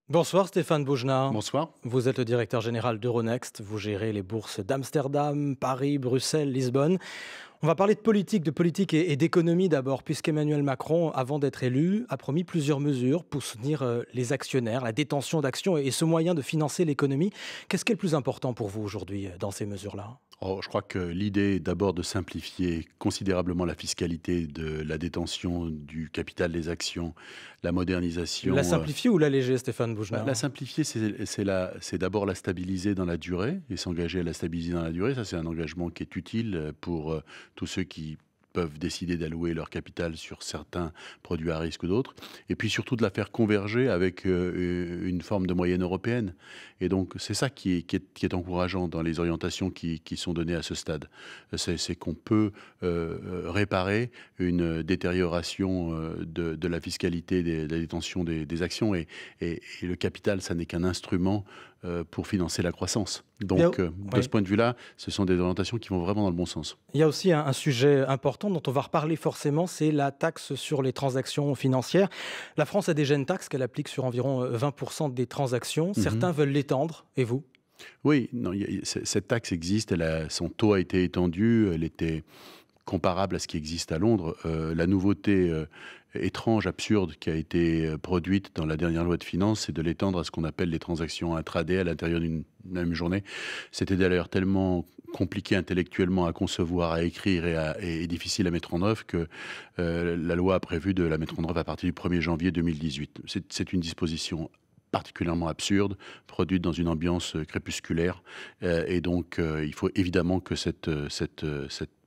Bonsoir Stéphane Bougenat. Bonsoir. Vous êtes le directeur général d'Euronext. Vous gérez les bourses d'Amsterdam, Paris, Bruxelles, Lisbonne. On va parler de politique et d'économie d'abord, puisqu'Emmanuel Macron, avant d'être élu, a promis plusieurs mesures pour soutenir les actionnaires, la détention d'actions et ce moyen de financer l'économie. Qu'est-ce qui est le plus important pour vous aujourd'hui dans ces mesures-là? Je crois que l'idée est d'abord de simplifier considérablement la fiscalité de la détention du capital des actions, la modernisation. La simplifier ou l'alléger, Stéphane Bougenat? La simplifier, c'est d'abord la stabiliser dans la durée et s'engager à la stabiliser dans la durée. Ça, c'est un engagement qui est utile pour tous ceux qui peuvent décider d'allouer leur capital sur certains produits à risque ou d'autres, et puis surtout de la faire converger avec une forme de moyenne européenne. Et donc c'est ça qui est encourageant dans les orientations qui sont données à ce stade. C'est qu'on peut réparer une détérioration de la fiscalité de la détention des actions, et le capital, ça n'est qu'un instrument pour financer la croissance. Donc, de ce point de vue-là, ce sont des orientations qui vont vraiment dans le bon sens. Il y a aussi un sujet important dont on va reparler forcément, c'est la taxe sur les transactions financières. La France a déjà une taxe qu'elle applique sur environ 20% des transactions. Certains veulent l'étendre, et vous? Oui, non, cette taxe existe, son taux a été étendu, elle était comparable à ce qui existe à Londres. La nouveauté étrange, absurde, qui a été produite dans la dernière loi de finances, c'est de l'étendre à ce qu'on appelle les transactions intraday à l'intérieur d'une même journée. C'était d'ailleurs tellement compliqué intellectuellement à concevoir, à écrire et difficile à mettre en œuvre que la loi a prévu de la mettre en œuvre à partir du 1er janvier 2018. C'est une disposition particulièrement absurde, produite dans une ambiance crépusculaire. Et donc, il faut évidemment que cette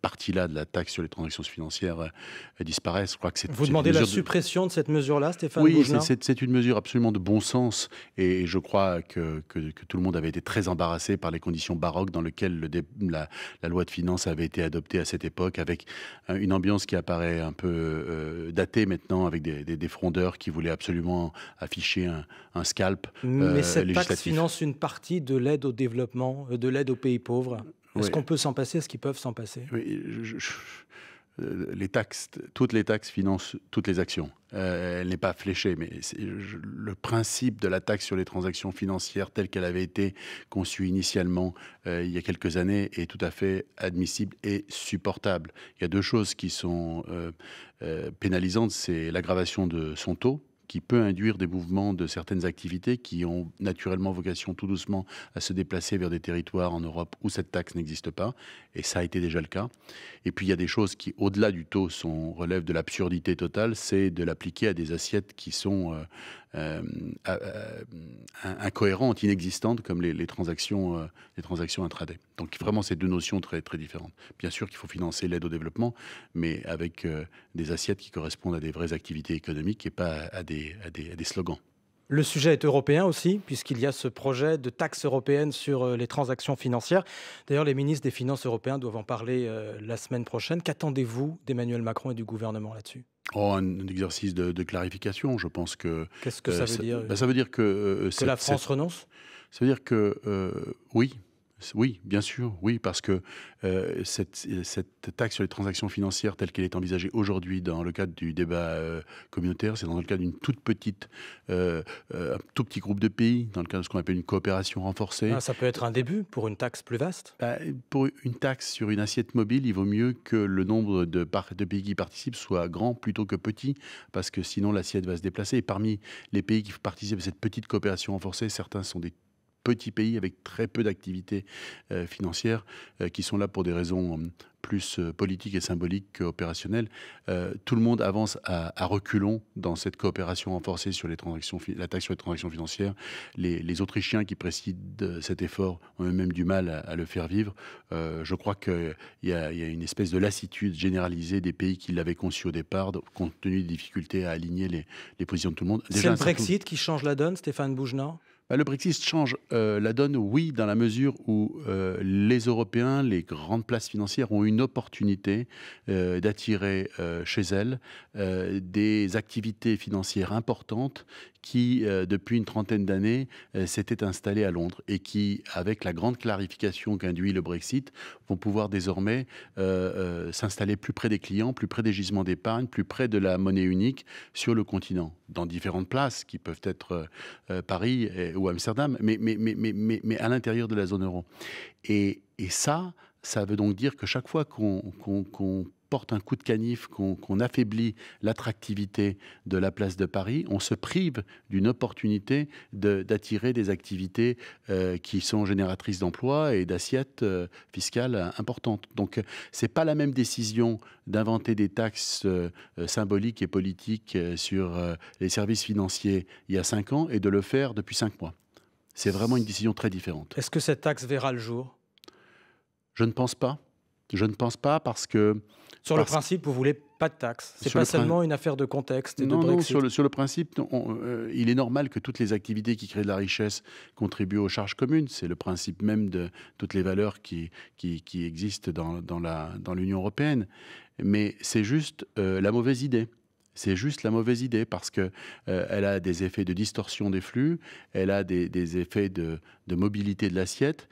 partie-là de la taxe sur les transactions financières disparaisse. Je crois que Vous demandez la suppression de cette mesure-là, Stéphane Oui, Bougenat? c'est une mesure absolument de bon sens, et je crois que tout le monde avait été très embarrassé par les conditions baroques dans lesquelles la loi de finances avait été adoptée à cette époque, avec une ambiance qui apparaît un peu datée maintenant, avec des frondeurs qui voulaient absolument afficher un scalp Mais cette taxe législatif. finance une partie de l'aide au développement, de l'aide aux pays pauvres. Est-ce Oui. qu'on peut s'en passer? Est-ce qu'ils peuvent s'en passer? Oui, les taxes, toutes les taxes financent toutes les actions. Elle n'est pas fléchée, mais le principe de la taxe sur les transactions financières, telle qu'elle avait été conçue initialement il y a quelques années, est tout à fait admissible et supportable. Il y a deux choses qui sont pénalisantes, c'est l'aggravation de son taux, qui peut induire des mouvements de certaines activités qui ont naturellement vocation tout doucement à se déplacer vers des territoires en Europe où cette taxe n'existe pas, et ça a été déjà le cas. Et puis il y a des choses qui, au-delà du taux, relèvent de l'absurdité totale, c'est de l'appliquer à des assiettes qui sont incohérentes, inexistantes, comme les transactions intraday. Donc vraiment, c'est deux notions très, très différentes. Bien sûr qu'il faut financer l'aide au développement, mais avec des assiettes qui correspondent à des vraies activités économiques et pas à des slogans. Le sujet est européen aussi, puisqu'il y a ce projet de taxe européenne sur les transactions financières. D'ailleurs, les ministres des Finances européens doivent en parler la semaine prochaine. Qu'attendez-vous d'Emmanuel Macron et du gouvernement là-dessus? Un exercice de clarification. Je pense que... Qu'est-ce que ça veut dire? Ça veut dire que... Que la France renonce? Ça veut dire que oui. Oui, bien sûr, oui, parce que cette taxe sur les transactions financières telle qu'elle est envisagée aujourd'hui dans le cadre du débat communautaire, c'est dans le cadre d'une un tout petit groupe de pays, dans le cadre de ce qu'on appelle une coopération renforcée. Ça peut être un début pour une taxe plus vaste? Pour une taxe sur une assiette mobile, il vaut mieux que le nombre de pays qui participent soit grand plutôt que petit, parce que sinon l'assiette va se déplacer. Et parmi les pays qui participent à cette petite coopération renforcée, certains sont des petits pays avec très peu d'activités financières qui sont là pour des raisons plus politiques et symboliques qu'opérationnelles. Tout le monde avance à reculons dans cette coopération renforcée sur la taxe sur les transactions financières. Les Autrichiens qui président cet effort ont eux-mêmes du mal à le faire vivre. Je crois qu'il y a une espèce de lassitude généralisée des pays qui l'avaient conçu au départ, compte tenu des difficultés à aligner les positions de tout le monde. C'est le Brexit qui change la donne, Stéphane Bougenat? Le Brexit change la donne, oui, dans la mesure où les Européens, les grandes places financières, ont une opportunité d'attirer chez elles des activités financières importantes qui, depuis une trentaine d'années, s'était installé à Londres et qui, avec la grande clarification qu'induit le Brexit, vont pouvoir désormais s'installer plus près des clients, plus près des gisements d'épargne, plus près de la monnaie unique sur le continent, dans différentes places qui peuvent être Paris ou Amsterdam, mais à l'intérieur de la zone euro. Et ça veut donc dire que chaque fois qu'on porte un coup de canif, qu'on affaiblit l'attractivité de la place de Paris, on se prive d'une opportunité d'attirer des activités qui sont génératrices d'emplois et d'assiettes fiscales importantes. Donc, c'est pas la même décision d'inventer des taxes symboliques et politiques sur les services financiers il y a 5 ans et de le faire depuis 5 mois. C'est vraiment une décision très différente. Est-ce que cette taxe verra le jour? Je ne pense pas. Je ne pense pas parce que... Sur le principe, vous voulez pas de taxe. C'est pas seulement une affaire de contexte et de Brexit. Non, sur le principe, il est normal que toutes les activités qui créent de la richesse contribuent aux charges communes. C'est le principe même de toutes les valeurs qui existent dans l'Union européenne. Mais c'est juste la mauvaise idée. C'est juste la mauvaise idée parce qu'elle a des effets de distorsion des flux, elle a des effets de mobilité de l'assiette.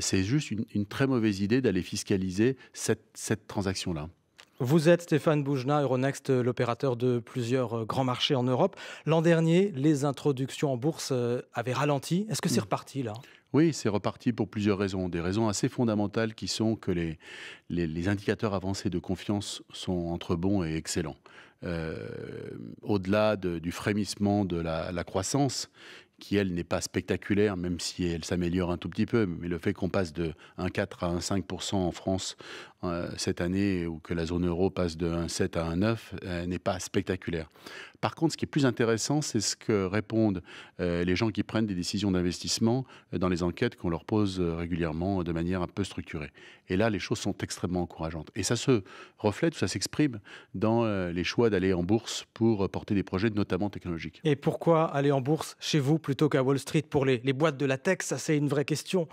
C'est juste une très mauvaise idée d'aller fiscaliser cette transaction-là. Vous êtes Stéphane Boujnah, Euronext, l'opérateur de plusieurs grands marchés en Europe. L'an dernier, les introductions en bourse avaient ralenti. Est-ce que c'est reparti là ? Oui, c'est reparti pour plusieurs raisons. Des raisons assez fondamentales qui sont que les indicateurs avancés de confiance sont entre bons et excellents. Au-delà du frémissement de la croissance, qui, elle, n'est pas spectaculaire, même si elle s'améliore un tout petit peu. Mais le fait qu'on passe de 1,4 à 1,5% en France cette année, ou que la zone euro passe de 1,7 à 1,9, n'est pas spectaculaire. Par contre, ce qui est plus intéressant, c'est ce que répondent les gens qui prennent des décisions d'investissement dans les enquêtes qu'on leur pose régulièrement de manière un peu structurée. Et là, les choses sont extrêmement encourageantes. Et ça se reflète, ça s'exprime dans les choix d'aller en bourse pour porter des projets, notamment technologiques. Et pourquoi aller en bourse chez vous plutôt qu'à Wall Street pour les boîtes de la tech? Ça, c'est une vraie question.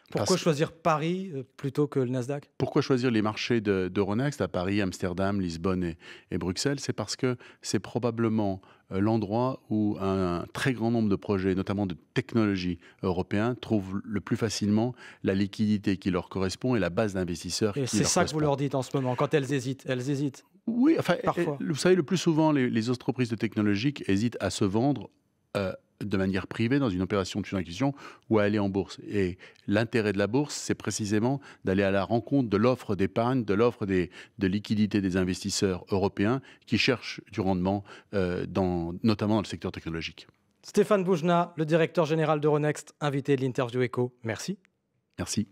Pourquoi choisir Paris plutôt que le Nasdaq? Pourquoi choisir les marchés d'Euronext à Paris, Amsterdam, Lisbonne et Bruxelles? C'est parce que c'est probablement l'endroit où un très grand nombre de projets, notamment de technologie européens, trouvent le plus facilement la liquidité qui leur correspond et la base d'investisseurs qui leur correspond. Et c'est ça que vous leur dites en ce moment, quand elles hésitent. Elles hésitent. Oui, enfin, parfois. Vous savez, le plus souvent, les entreprises de technologie hésitent à se vendre de manière privée dans une opération de fusion d'acquisition ou à aller en bourse. Et l'intérêt de la bourse, c'est précisément d'aller à la rencontre de l'offre d'épargne, de l'offre de liquidité des investisseurs européens qui cherchent du rendement, notamment dans le secteur technologique. Stéphane Boujnah, le directeur général d'Euronext, invité de l'interview Écho. Merci. Merci.